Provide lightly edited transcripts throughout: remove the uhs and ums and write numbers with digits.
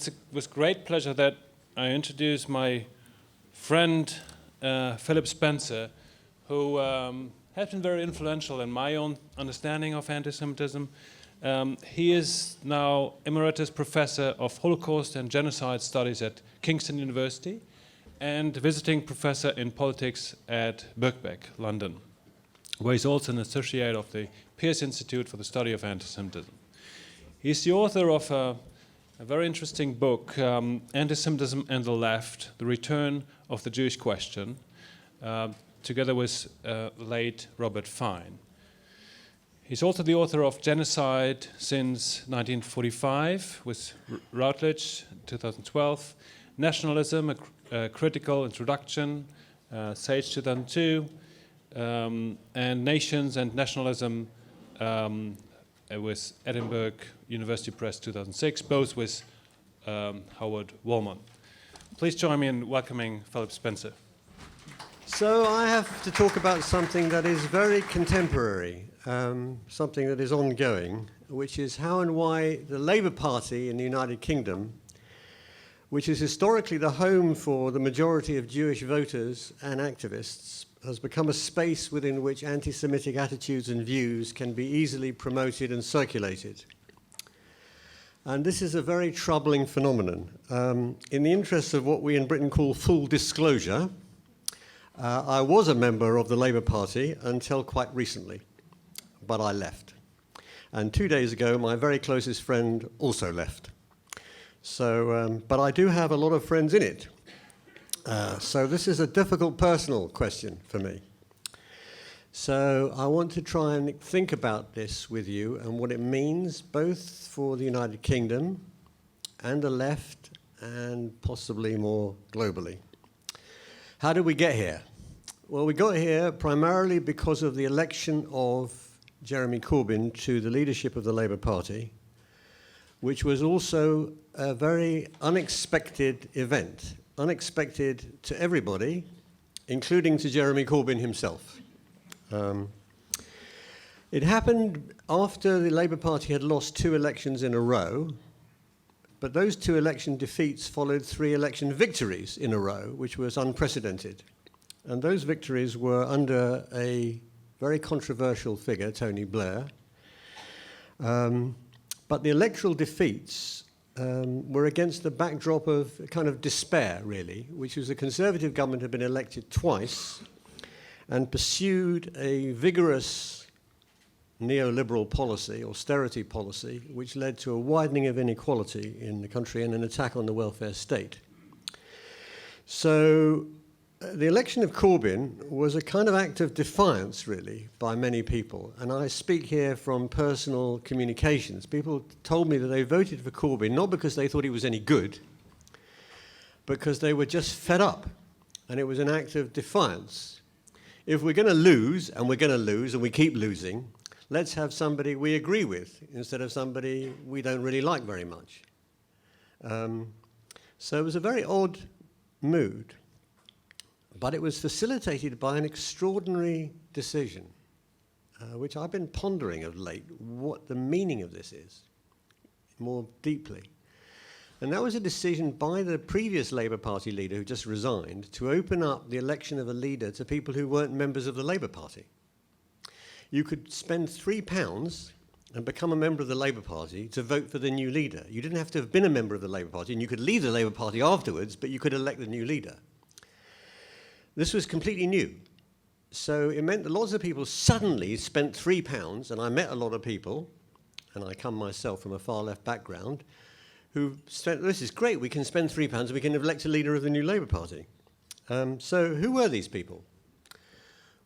it's with great pleasure that I introduce my friend Philip Spencer, who has been very influential in my own understanding of anti-Semitism. He is now Emeritus Professor of Holocaust and Genocide Studies at Kingston University and visiting professor in politics at Birkbeck, London, where he's also an associate of the Pearce Institute for the Study of Anti-Semitism. He's the author of a very interesting book, Anti-Semitism and the Left, The Return of the Jewish Question, together with late Robert Fine. He's also the author of Genocide since 1945 with Routledge, 2012, Nationalism, a Critical Introduction, Sage 2002, and Nations and Nationalism with Edinburgh University Press 2006, both with Howard Wallman. Please join me in welcoming Philip Spencer. So I have to talk about something that is very contemporary, something that is ongoing, which is how and why the Labour Party in the United Kingdom, which is historically the home for the majority of Jewish voters and activists, has become a space within which anti-Semitic attitudes and views can be easily promoted and circulated. And this is a very troubling phenomenon. In the interests of what we in Britain call full disclosure, I was a member of the Labour Party until quite recently, but I left. And 2 days ago, my very closest friend also left. So, but I do have a lot of friends in it. So this is a difficult personal question for me. So I want to try and think about this with you and what it means both for the United Kingdom and the left and possibly more globally. How did we get here? Well, we got here primarily because of the election of Jeremy Corbyn to the leadership of the Labour Party, which was also a very unexpected event. Unexpected to everybody, including to Jeremy Corbyn himself. It happened after the Labour Party had lost 2 elections in a row, but those 2 election defeats followed 3 election victories in a row, which was unprecedented. And those victories were under a very controversial figure, Tony Blair. But the electoral defeats were against the backdrop of kind of despair, really, which was the Conservative government had been elected twice and pursued a vigorous neoliberal policy, austerity policy, which led to a widening of inequality in the country and an attack on the welfare state. So the election of Corbyn was a kind of act of defiance, really, by many people. And I speak here from personal communications. People told me that they voted for Corbyn not because they thought he was any good, because they were just fed up. And it was an act of defiance. If we're going to lose, and we're going to lose, and we keep losing, let's have somebody we agree with instead of somebody we don't really like very much. So it was a very odd mood. But it was facilitated by an extraordinary decision, which I've been pondering of late, what the meaning of this is, more deeply. And that was a decision by the previous Labour Party leader who just resigned to open up the election of a leader to people who weren't members of the Labour Party. You could spend £3 and become a member of the Labour Party to vote for the new leader. You didn't have to have been a member of the Labour Party, and you could leave the Labour Party afterwards, but you could elect the new leader. This was completely new. So it meant that lots of people suddenly spent £3, and I met a lot of people, and I come myself from a far-left background, who said, this is great, we can spend £3 and we can elect a leader of the new Labour Party. So who were these people?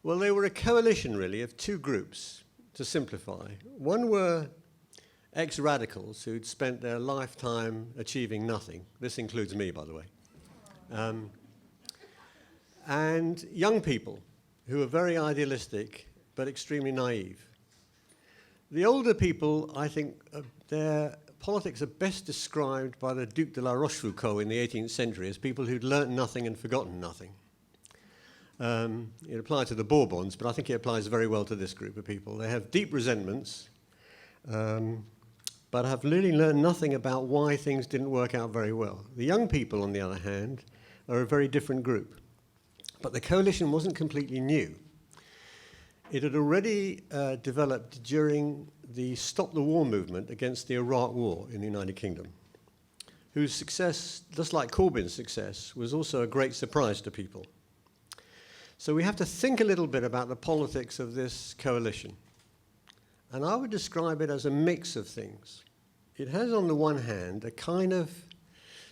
Well, they were a coalition, really, of 2 groups, to simplify. One were ex-radicals who'd spent their lifetime achieving nothing. This includes me, by the way. And young people who are very idealistic but extremely naive. The older people, I think, their politics are best described by the Duc de la Rochefoucauld in the 18th century as people who'd learnt nothing and forgotten nothing. It applied to the Bourbons, but I think it applies very well to this group of people. They have deep resentments, but have really learned nothing about why things didn't work out very well. The young people, on the other hand, are a very different group. But the coalition wasn't completely new. It had already developed during the Stop the War movement against the Iraq War in the United Kingdom, whose success, just like Corbyn's success, was also a great surprise to people. So we have to think a little bit about the politics of this coalition. And I would describe it as a mix of things. It has, on the one hand, a kind of,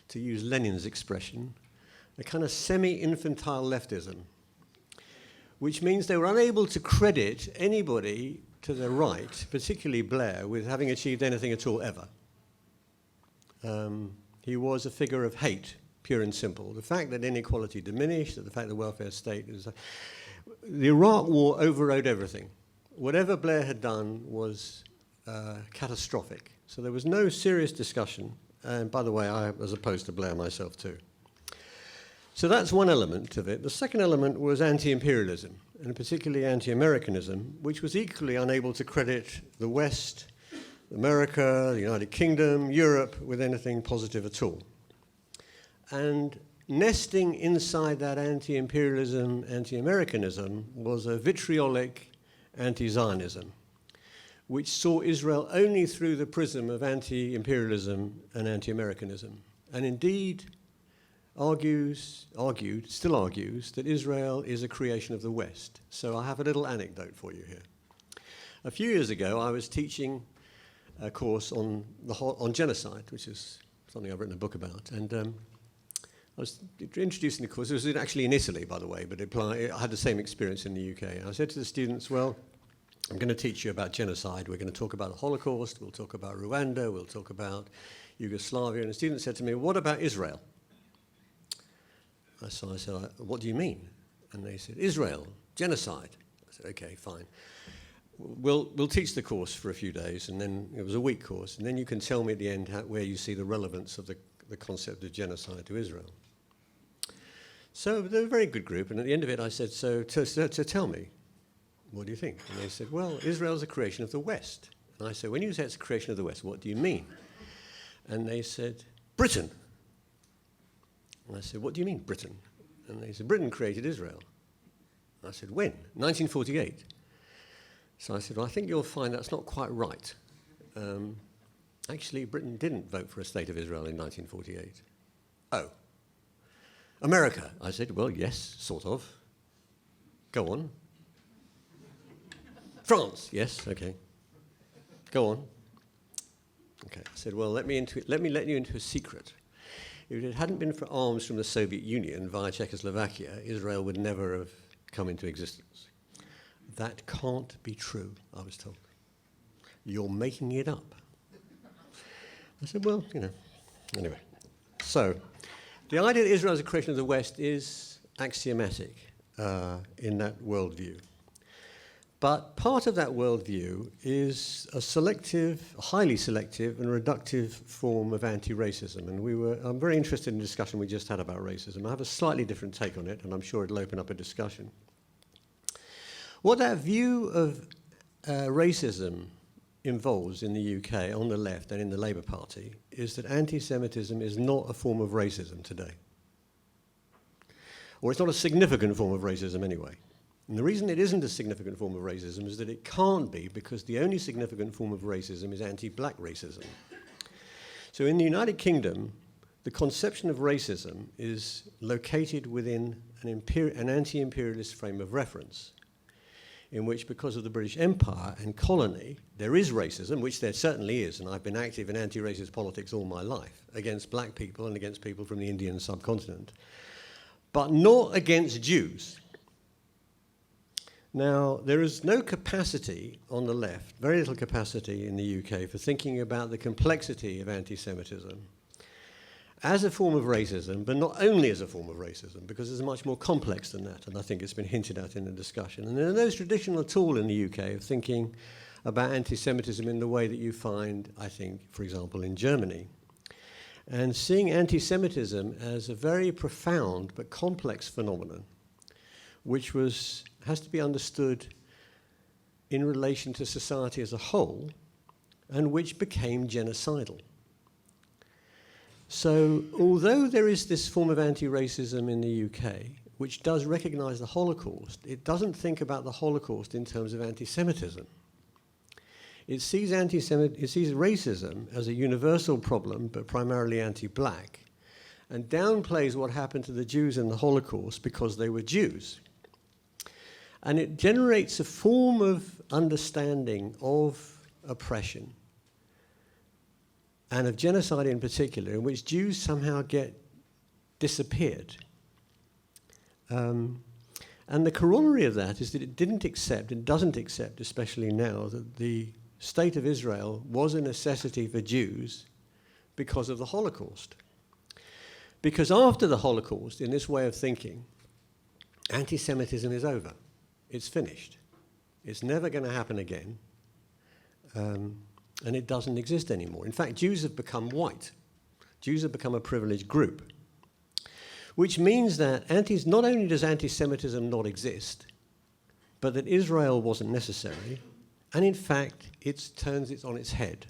to use Lenin's expression, a kind of semi-infantile leftism, which means they were unable to credit anybody to the right, particularly Blair, with having achieved anything at all ever. He was a figure of hate, pure and simple. The fact that inequality diminished, the fact the welfare state is... The Iraq War overrode everything. Whatever Blair had done was catastrophic. So there was no serious discussion. And by the way, I was opposed to Blair myself too. So that's one element of it. The second element was anti-imperialism, and particularly anti-Americanism, which was equally unable to credit the West, America, the United Kingdom, Europe, with anything positive at all. And nesting inside that anti-imperialism, anti-Americanism was a vitriolic anti-Zionism, which saw Israel only through the prism of anti-imperialism and anti-Americanism, and indeed still argues, that Israel is a creation of the West. So I have a little anecdote for you here. A few years ago, I was teaching a course on genocide, which is something I've written a book about, and I was introducing the course. It was actually in Italy, by the way, but I had the same experience in the UK. And I said to the students, well, I'm going to teach you about genocide. We're going to talk about the Holocaust. We'll talk about Rwanda. We'll talk about Yugoslavia. And the student said to me, what about Israel? So I said, what do you mean? And they said, Israel, genocide. I said, okay, fine. We'll teach the course for a few days, and then it was a week course, and then you can tell me at the end where you see the relevance of the concept of genocide to Israel. So they're a very good group, and at the end of it I said, so tell me, what do you think? And they said, well, Israel's a creation of the West. And I said, when you say it's a creation of the West, what do you mean? And they said, Britain. And I said, what do you mean, Britain? And they said, Britain created Israel. And I said, when? 1948. So I said, well, I think you'll find that's not quite right. Actually, Britain didn't vote for a state of Israel in 1948. Oh. America. I said, well, yes, sort of. Go on. France. Yes, okay. Go on. Okay. I said, well, let me let you into a secret. If it hadn't been for arms from the Soviet Union via Czechoslovakia, Israel would never have come into existence. That can't be true, I was told. You're making it up. I said, well, anyway. So, the idea that Israel is a creation of the West is axiomatic in that worldview. But part of that worldview is a highly selective and reductive form of anti-racism. And I'm very interested in the discussion we just had about racism. I have a slightly different take on it, and I'm sure it'll open up a discussion. What that view of racism involves in the UK, on the left and in the Labour Party, is that anti-Semitism is not a form of racism today. Or it's not a significant form of racism anyway. And the reason it isn't a significant form of racism is that it can't be, because the only significant form of racism is anti-black racism. So in the United Kingdom, the conception of racism is located within an anti-imperialist frame of reference, in which, because of the British Empire and colony, there is racism, which there certainly is, and I've been active in anti-racist politics all my life, against black people and against people from the Indian subcontinent, but not against Jews. Now, there is no capacity on the left, very little capacity in the UK, for thinking about the complexity of anti-Semitism as a form of racism, but not only as a form of racism, because it's much more complex than that, and I think it's been hinted at in the discussion. And there are no tradition at all in the UK of thinking about anti-Semitism in the way that you find, I think, for example, in Germany. And seeing anti-Semitism as a very profound but complex phenomenon, which has to be understood in relation to society as a whole, and which became genocidal. So although there is this form of anti-racism in the UK, which does recognise the Holocaust, it doesn't think about the Holocaust in terms of anti-Semitism. It sees racism as a universal problem, but primarily anti-black, and downplays what happened to the Jews in the Holocaust because they were Jews. And it generates a form of understanding of oppression, and of genocide in particular, in which Jews somehow get disappeared. And the corollary of that is that it didn't accept, and doesn't accept, especially now, that the state of Israel was a necessity for Jews because of the Holocaust. Because after the Holocaust, in this way of thinking, anti-Semitism is over. It's finished. It's never going to happen again. And it doesn't exist anymore. In fact, Jews have become white. Jews have become a privileged group. Which means that not only does anti-Semitism not exist, but that Israel wasn't necessary, and in fact, it turns it on its head.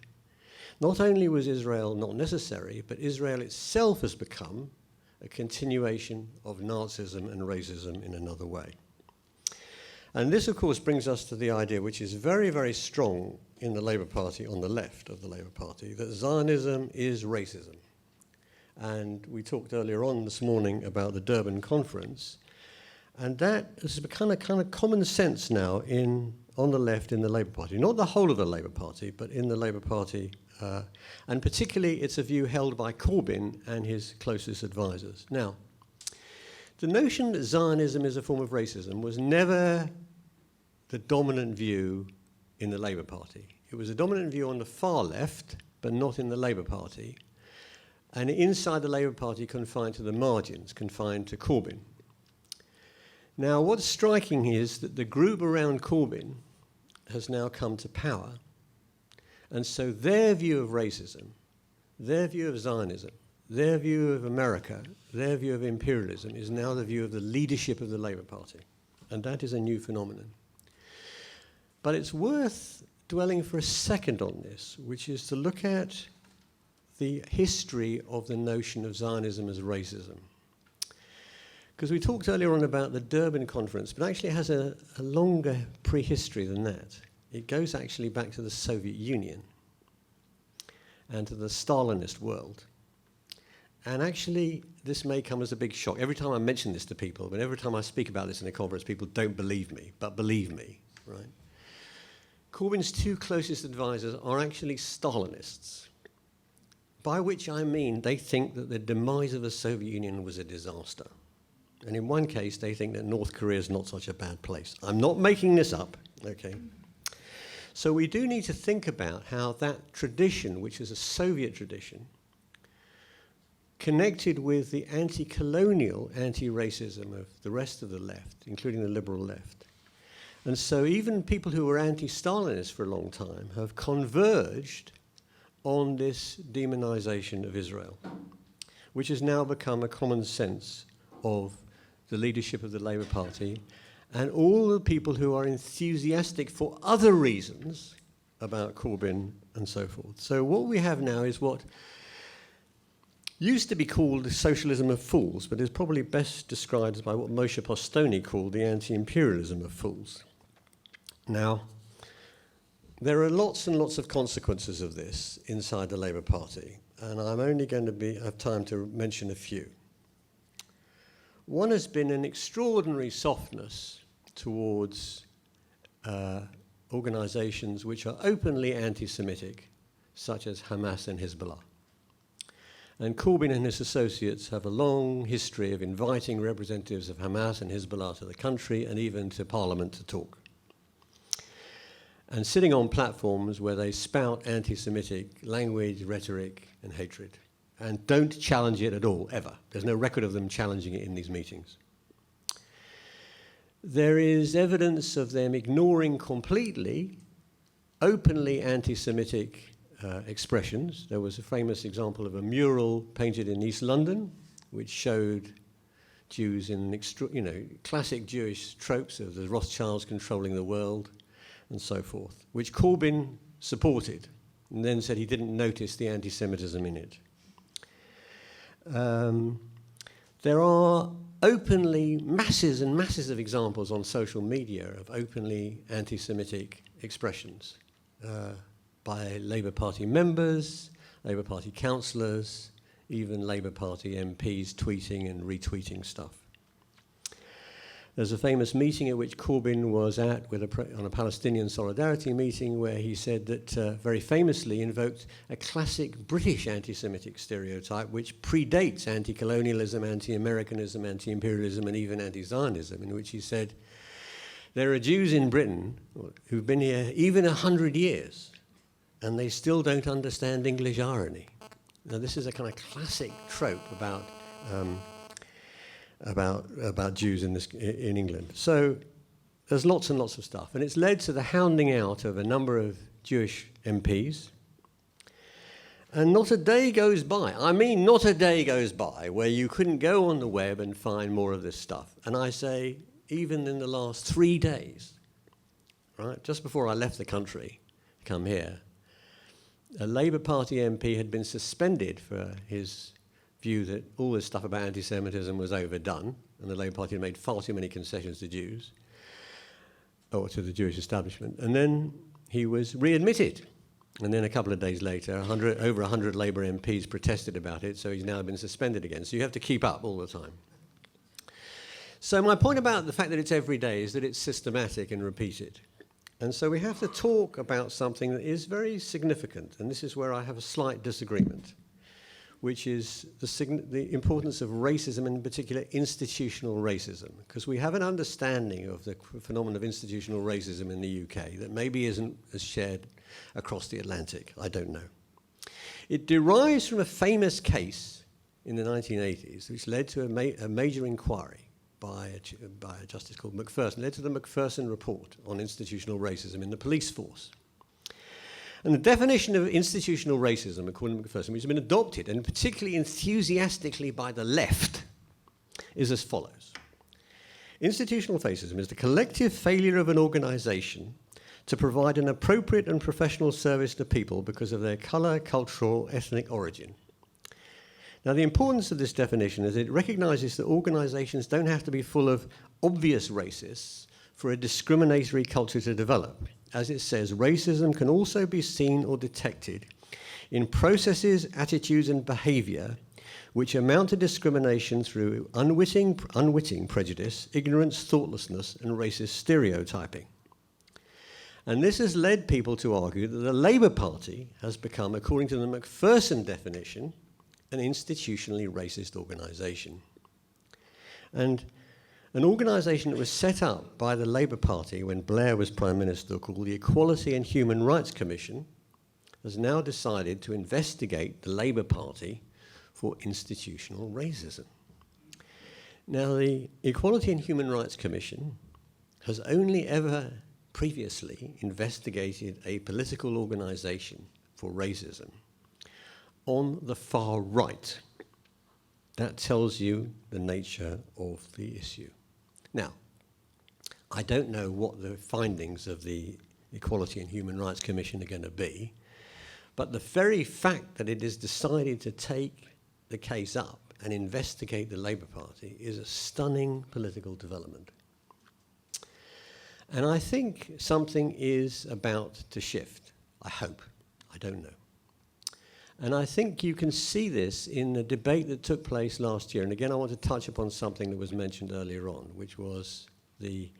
Not only was Israel not necessary, but Israel itself has become a continuation of Nazism and racism in another way. And this, of course, brings us to the idea, which is very, very strong in the Labour Party, on the left of the Labour Party, that Zionism is racism. And we talked earlier on this morning about the Durban Conference, and that has become a kind of common sense now on the left in the Labour Party. Not the whole of the Labour Party, but in the Labour Party. And particularly, it's a view held by Corbyn and his closest advisors. Now, the notion that Zionism is a form of racism was never the dominant view in the Labour Party. It was a dominant view on the far left, but not in the Labour Party. And inside the Labour Party, confined to the margins, confined to Corbyn. Now, what's striking is that the group around Corbyn has now come to power. And so their view of racism, their view of Zionism, their view of America, their view of imperialism is now the view of the leadership of the Labour Party. And that is a new phenomenon. But it's worth dwelling for a second on this, which is to look at the history of the notion of Zionism as racism. Because we talked earlier on about the Durban Conference, but actually it has a longer prehistory than that. It goes actually back to the Soviet Union and to the Stalinist world. And actually, this may come as a big shock. Every time I mention this to people, but every time I speak about this in a conference, people don't believe me, but believe me, right? Corbyn's two closest advisors are actually Stalinists, by which I mean they think that the demise of the Soviet Union was a disaster. And in one case, they think that North Korea is not such a bad place. I'm not making this up, okay? So we do need to think about how that tradition, which is a Soviet tradition, connected with the anti-colonial, anti-racism of the rest of the left, including the liberal left. And so even people who were anti-Stalinist for a long time have converged on this demonization of Israel, which has now become a common sense of the leadership of the Labour Party and all the people who are enthusiastic for other reasons about Corbyn and so forth. So what we have now is what used to be called the socialism of fools, but is probably best described by what Moshe Postoni called the anti-imperialism of fools. Now, there are lots and lots of consequences of this inside the Labour Party, and I'm only going to have time to mention a few. One has been an extraordinary softness towards organizations which are openly anti-Semitic, such as Hamas and Hezbollah. And Corbyn and his associates have a long history of inviting representatives of Hamas and Hezbollah to the country and even to Parliament to talk. And sitting on platforms where they spout anti-Semitic language, rhetoric, and hatred, and don't challenge it at all, ever. There's no record of them challenging it in these meetings. There is evidence of them ignoring completely openly anti-Semitic expressions. There was a famous example of a mural painted in East London, which showed Jews in classic Jewish tropes of the Rothschilds controlling the world, and so forth, which Corbyn supported and then said he didn't notice the anti-Semitism in it. There are openly masses and masses of examples on social media of openly anti-Semitic expressions by Labour Party members, Labour Party councillors, even Labour Party MPs tweeting and retweeting stuff. There's a famous meeting at which Corbyn was at on a Palestinian solidarity meeting where he said that, very famously invoked a classic British anti-Semitic stereotype which predates anti-colonialism, anti-Americanism, anti-imperialism, and even anti-Zionism, in which he said, there are Jews in Britain who've been here even 100 years and they still don't understand English irony. Now this is a kind of classic trope about Jews in England. So there's lots and lots of stuff. And it's led to the hounding out of a number of Jewish MPs. And not a day goes by, I mean not a day goes by, where you couldn't go on the web and find more of this stuff. And I say, even in the last 3 days, right, just before I left the country to come here, a Labour Party MP had been suspended for his view that all this stuff about anti-Semitism was overdone, and the Labour Party had made far too many concessions to Jews, or to the Jewish establishment, and then he was readmitted. And then a couple of days later, over 100 Labour MPs protested about it, so he's now been suspended again. So you have to keep up all the time. So my point about the fact that it's every day is that it's systematic and repeated. And so we have to talk about something that is very significant, and this is where I have a slight disagreement, which is the importance of racism, in particular institutional racism, because we have an understanding of the phenomenon of institutional racism in the UK that maybe isn't as shared across the Atlantic. I don't know. It derives from a famous case in the 1980s, which led to a major inquiry by a justice called Macpherson, led to the Macpherson report on institutional racism in the police force. And the definition of institutional racism, according to Macpherson, which has been adopted, and particularly enthusiastically by the left, is as follows. Institutional racism is the collective failure of an organisation to provide an appropriate and professional service to people because of their colour, cultural, ethnic origin. Now, the importance of this definition is it recognises that organisations don't have to be full of obvious racists for a discriminatory culture to develop. As it says, racism can also be seen or detected in processes, attitudes, and behaviour which amount to discrimination through unwitting prejudice, ignorance, thoughtlessness, and racist stereotyping. And this has led people to argue that the Labour Party has become, according to the Macpherson definition, an institutionally racist organisation. And an organisation that was set up by the Labour Party when Blair was Prime Minister, called the Equality and Human Rights Commission, has now decided to investigate the Labour Party for institutional racism. Now, the Equality and Human Rights Commission has only ever previously investigated a political organisation for racism on the far right. That tells you the nature of the issue. Now, I don't know what the findings of the Equality and Human Rights Commission are going to be, but the very fact that it has decided to take the case up and investigate the Labour Party is a stunning political development. And I think something is about to shift. I hope. I don't know. And I think you can see this in the debate that took place last year. And again, I want to touch upon something that was mentioned earlier on, which was the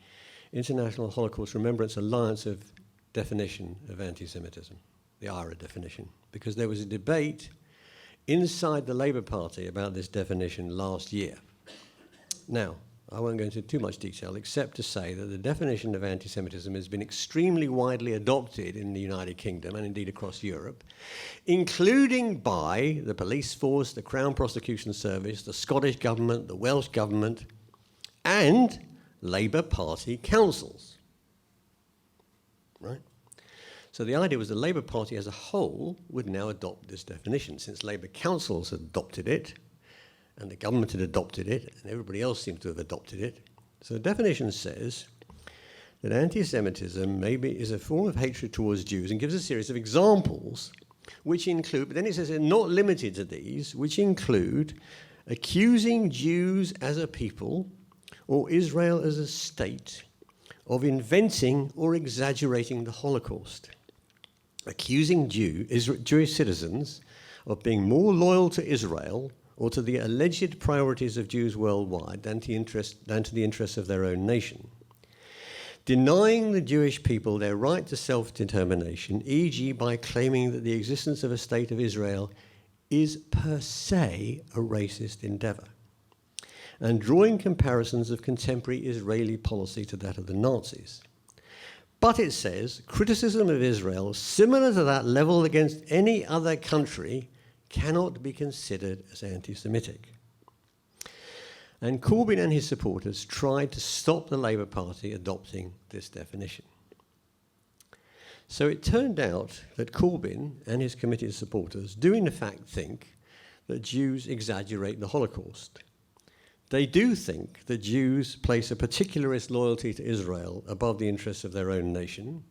International Holocaust Remembrance Alliance of definition of anti-Semitism, the IRA definition, because there was a debate inside the Labour Party about this definition last year. Now, I won't go into too much detail, except to say that the definition of anti-Semitism has been extremely widely adopted in the United Kingdom and indeed across Europe, including by the police force, the Crown Prosecution Service, the Scottish Government, the Welsh Government, and Labour Party councils. Right? So the idea was the Labour Party as a whole would now adopt this definition, since Labour councils had adopted it, and the government had adopted it, and everybody else seemed to have adopted it. So the definition says that anti-Semitism maybe is a form of hatred towards Jews, and gives a series of examples which include, but then it says they're not limited to these, which include accusing Jews as a people or Israel as a state of inventing or exaggerating the Holocaust, accusing Jewish citizens of being more loyal to Israel or to the alleged priorities of Jews worldwide than to the interests of their own nation, denying the Jewish people their right to self-determination, e.g. by claiming that the existence of a state of Israel is per se a racist endeavour, and drawing comparisons of contemporary Israeli policy to that of the Nazis. But it says, criticism of Israel similar to that levelled against any other country cannot be considered as anti-Semitic. And Corbyn and his supporters tried to stop the Labour Party adopting this definition. So it turned out that Corbyn and his committed supporters do in fact think that Jews exaggerate the Holocaust. They do think that Jews place a particularist loyalty to Israel above the interests of their own nation.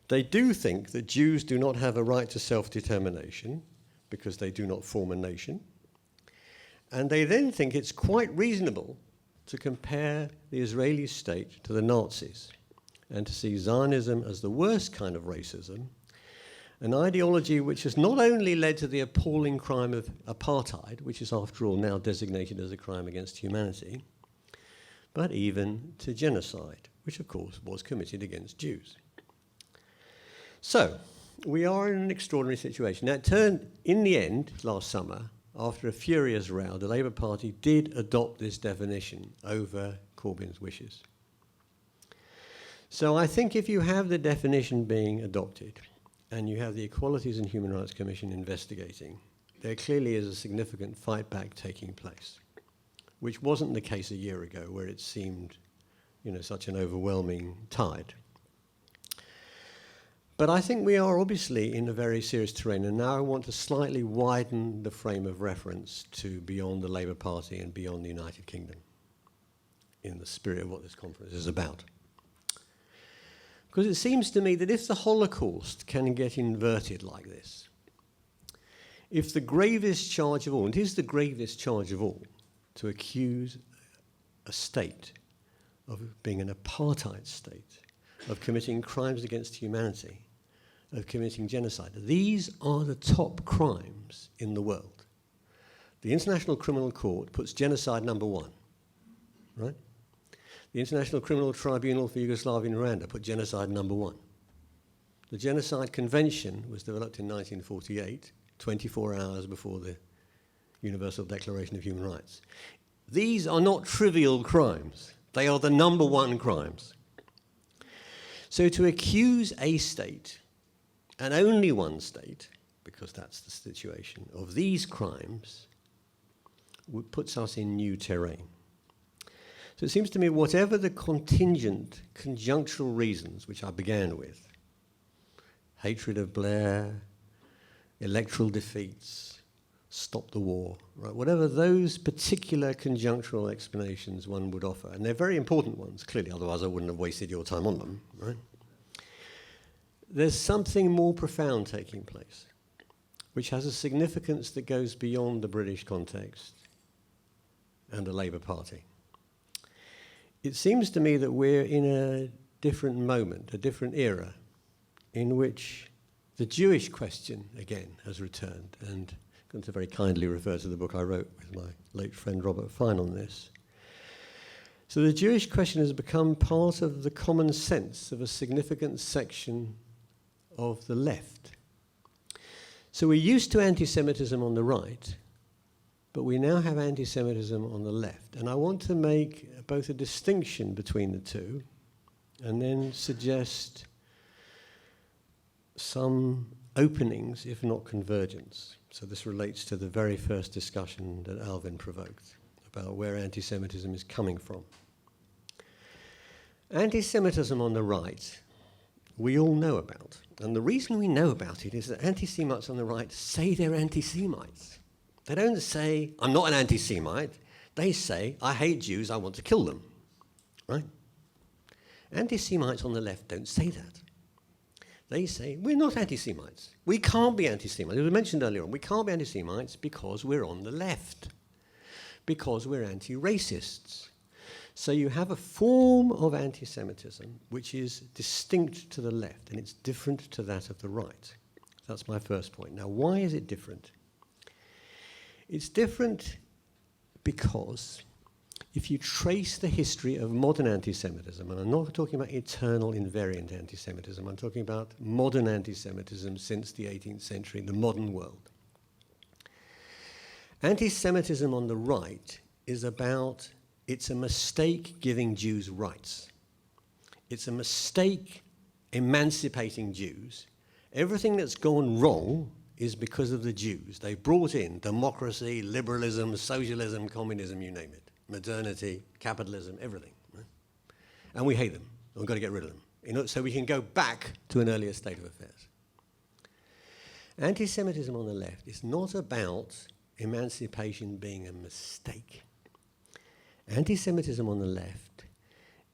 They do think that Jews do not have a right to self-determination because they do not form a nation. And they then think it's quite reasonable to compare the Israeli state to the Nazis and to see Zionism as the worst kind of racism, an ideology which has not only led to the appalling crime of apartheid, which is after all now designated as a crime against humanity, but even to genocide, which of course was committed against Jews. So, we are in an extraordinary situation. Now, it turned, in the end, last summer, after a furious row, the Labour Party did adopt this definition over Corbyn's wishes. So I think if you have the definition being adopted, and you have the Equalities and Human Rights Commission investigating, there clearly is a significant fight back taking place, which wasn't the case a year ago, where it seemed, such an overwhelming tide. But I think we are obviously in a very serious terrain, and now I want to slightly widen the frame of reference to beyond the Labour Party and beyond the United Kingdom, in the spirit of what this conference is about. Because it seems to me that if the Holocaust can get inverted like this, if the gravest charge of all, and it is the gravest charge of all, to accuse a state of being an apartheid state, of committing crimes against humanity, of committing genocide. These are the top crimes in the world. The International Criminal Court puts genocide number one, right? The International Criminal Tribunal for Yugoslavia and Rwanda put genocide number one. The Genocide Convention was developed in 1948, 24 hours before the Universal Declaration of Human Rights. These are not trivial crimes. They are the number one crimes. So to accuse a state, and only one state, because that's the situation, of these crimes, puts us in new terrain. So it seems to me whatever the contingent, conjunctural reasons, which I began with, hatred of Blair, electoral defeats, stop the war, right? Whatever those particular conjunctural explanations one would offer, and they're very important ones, clearly, otherwise I wouldn't have wasted your time on them, right? There's something more profound taking place, which has a significance that goes beyond the British context and the Labour Party. It seems to me that we're in a different moment, a different era, in which the Jewish question, again, has returned. And I'm going to very kindly refer to the book I wrote with my late friend Robert Fine on this. So the Jewish question has become part of the common sense of a significant section of the left. So we're used to anti-Semitism on the right, but we now have anti-Semitism on the left. And I want to make both a distinction between the two and then suggest some openings, if not convergence. So this relates to the very first discussion that Alvin provoked about where anti-Semitism is coming from. Anti-Semitism on the right, we all know about. And the reason we know about it is that anti-Semites on the right say they're anti-Semites. They don't say, I'm not an anti-Semite. They say, I hate Jews, I want to kill them. Right? Anti-Semites on the left don't say that. They say, we're not anti-Semites. We can't be anti-Semites. It was mentioned earlier on, we can't be anti-Semites because we're on the left, because we're anti-racists. So you have a form of anti-Semitism which is distinct to the left, and it's different to that of the right. That's my first point. Now, why is it different? It's different because if you trace the history of modern anti-Semitism, and I'm not talking about eternal invariant anti-Semitism, I'm talking about modern anti-Semitism since the 18th century, the modern world. Anti-Semitism on the right is about, it's a mistake giving Jews rights. It's a mistake emancipating Jews. Everything that's gone wrong is because of the Jews. They brought in democracy, liberalism, socialism, communism, you name it. Modernity, capitalism, everything. Right? And we hate them. We've got to get rid of them. So we can go back to an earlier state of affairs. Anti-Semitism on the left is not about emancipation being a mistake. Anti-Semitism on the left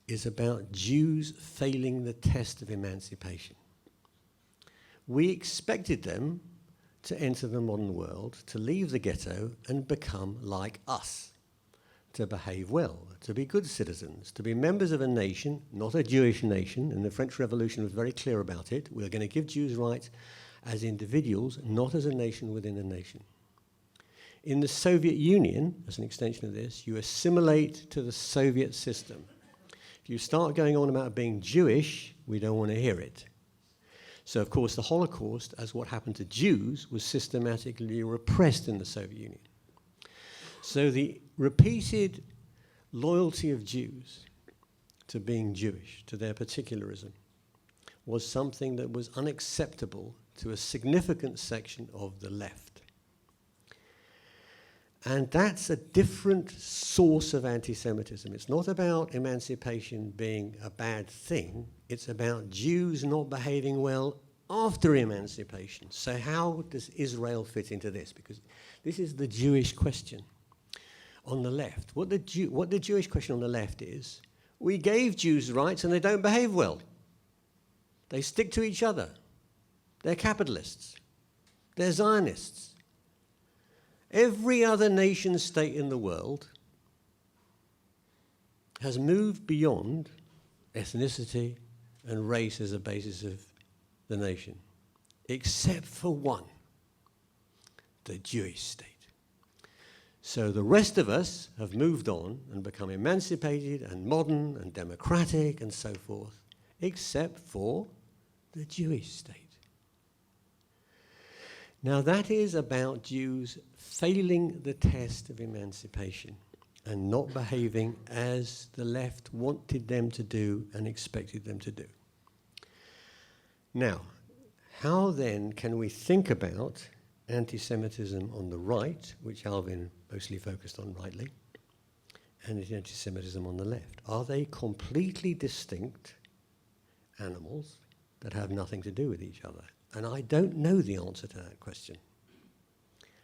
is about Jews failing the test of emancipation. We expected them to enter the modern world, to leave the ghetto and become like us, to behave well, to be good citizens, to be members of a nation, not a Jewish nation, and the French Revolution was very clear about it. We're going to give Jews rights as individuals, not as a nation within a nation. In the Soviet Union, as an extension of this, you assimilate to the Soviet system. If you start going on about being Jewish, we don't want to hear it. So, of course, the Holocaust, as what happened to Jews, was systematically repressed in the Soviet Union. So the repeated loyalty of Jews to being Jewish, to their particularism, was something that was unacceptable to a significant section of the left. And that's a different source of anti-Semitism. It's not about emancipation being a bad thing. It's about Jews not behaving well after emancipation. So how does Israel fit into this? Because this is the Jewish question on the left. What the Jewish question on the left is, we gave Jews rights and they don't behave well. They stick to each other. They're capitalists. They're Zionists. Every other nation state in the world has moved beyond ethnicity and race as a basis of the nation, except for one, the Jewish state. So the rest of us have moved on and become emancipated and modern and democratic and so forth, except for the Jewish state. Now that is about Jews failing the test of emancipation and not behaving as the left wanted them to do and expected them to do. Now, how then can we think about anti-Semitism on the right, which Alvin mostly focused on rightly, and anti-Semitism on the left? Are they completely distinct animals that have nothing to do with each other? And I don't know the answer to that question.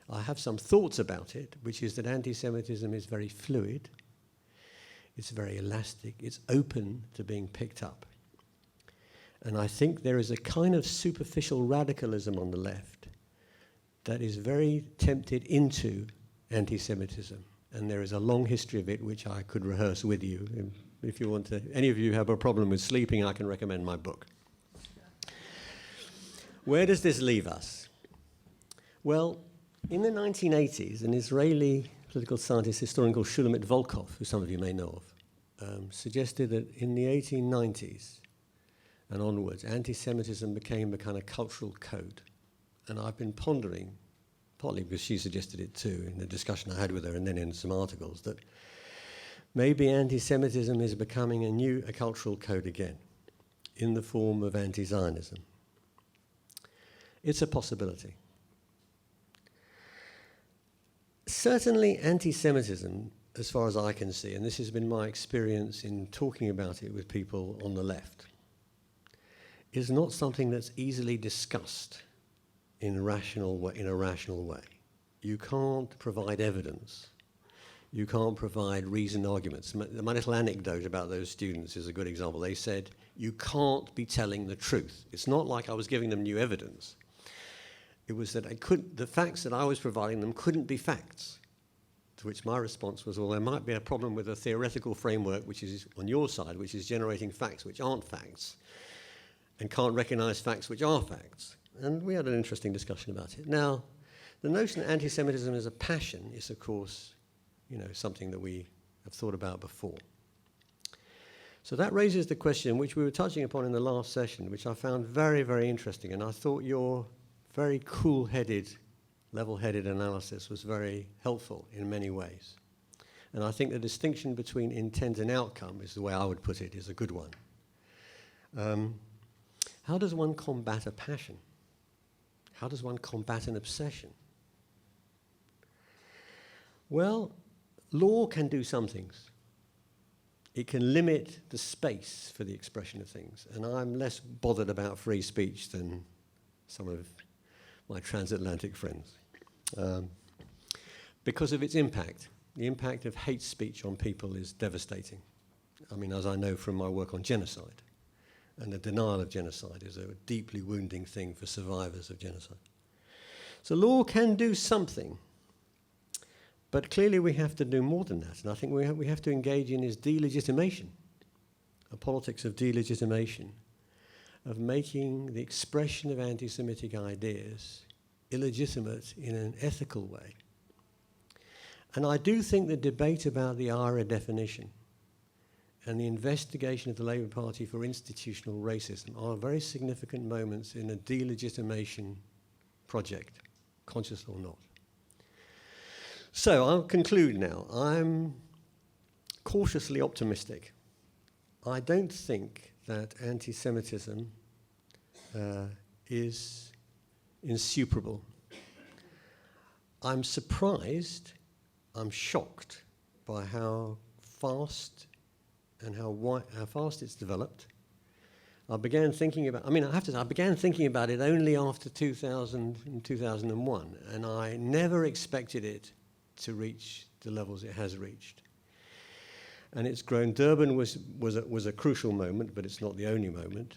I have some thoughts about it, which is that anti-Semitism is very fluid, it's very elastic, it's open to being picked up. And I think there is a kind of superficial radicalism on the left that is very tempted into anti-Semitism. And there is a long history of it, which I could rehearse with you. If you want to, any of you have a problem with sleeping, I can recommend my book. Where does this leave us? Well, in the 1980s, an Israeli political scientist, historian called Shulamit Volkov, who some of you may know of, suggested that in the 1890s and onwards, anti-Semitism became a kind of cultural code. And I've been pondering, partly because she suggested it too in the discussion I had with her and then in some articles, that maybe anti-Semitism is becoming a cultural code again in the form of anti-Zionism. It's a possibility. Certainly anti-Semitism, as far as I can see, and this has been my experience in talking about it with people on the left, is not something that's easily discussed in a rational way. You can't provide evidence. you can't provide reasoned arguments. My little anecdote about those students is a good example. They said, you can't be telling the truth. It's not like I was giving them new evidence. It was that the facts that I was providing them couldn't be facts. To which my response was, well, there might be a problem with a theoretical framework which is on your side, which is generating facts which aren't facts, and can't recognize facts which are facts. And we had an interesting discussion about it. Now, the notion that anti-Semitism is a passion is, of course, something that we have thought about before. So that raises the question, which we were touching upon in the last session, which I found very, very interesting, and I thought your very cool-headed, level-headed analysis was very helpful in many ways. And I think the distinction between intent and outcome, is the way I would put it, is a good one. How does one combat a passion? How does one combat an obsession? Well, law can do some things. It can limit the space for the expression of things. And I'm less bothered about free speech than some of my transatlantic friends. Because of its impact. The impact of hate speech on people is devastating. I mean, as I know from my work on genocide. And the denial of genocide is a deeply wounding thing for survivors of genocide. So law can do something. But clearly we have to do more than that. And I think we have to engage in is delegitimation, a politics of delegitimation, of making the expression of anti-Semitic ideas illegitimate in an ethical way. And I do think the debate about the ARA definition and the investigation of the Labour Party for institutional racism are very significant moments in a delegitimation project, conscious or not. So I'll conclude now. I'm cautiously optimistic. I don't think that anti-Semitism is insuperable. I'm surprised, I'm shocked by how fast and how fast it's developed. I began thinking about it only after 2000 and 2001, and I never expected it to reach the levels it has reached. And it's grown. Durban was a crucial moment, but it's not the only moment.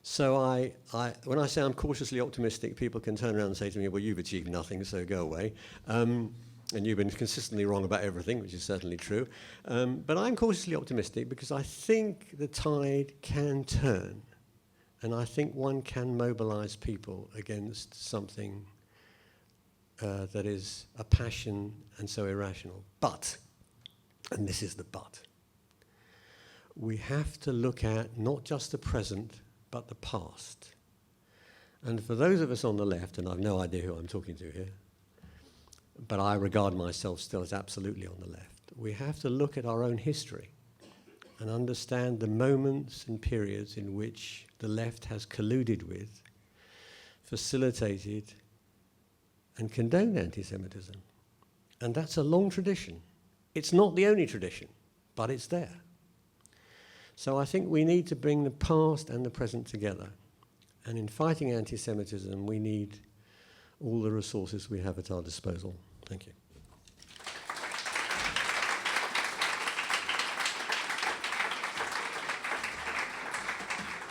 So when I say I'm cautiously optimistic, people can turn around and say to me, well, you've achieved nothing, so go away. And you've been consistently wrong about everything, which is certainly true. But I'm cautiously optimistic because I think the tide can turn. And I think one can mobilize people against something that is a passion and so irrational. But, and this is the but, we have to look at not just the present, but the past. And for those of us on the left, and I've no idea who I'm talking to here, but I regard myself still as absolutely on the left, we have to look at our own history and understand the moments and periods in which the left has colluded with, facilitated, and condoned anti-Semitism. And that's a long tradition. It's not the only tradition, but it's there. So I think we need to bring the past and the present together. And in fighting anti-Semitism, we need all the resources we have at our disposal. Thank you.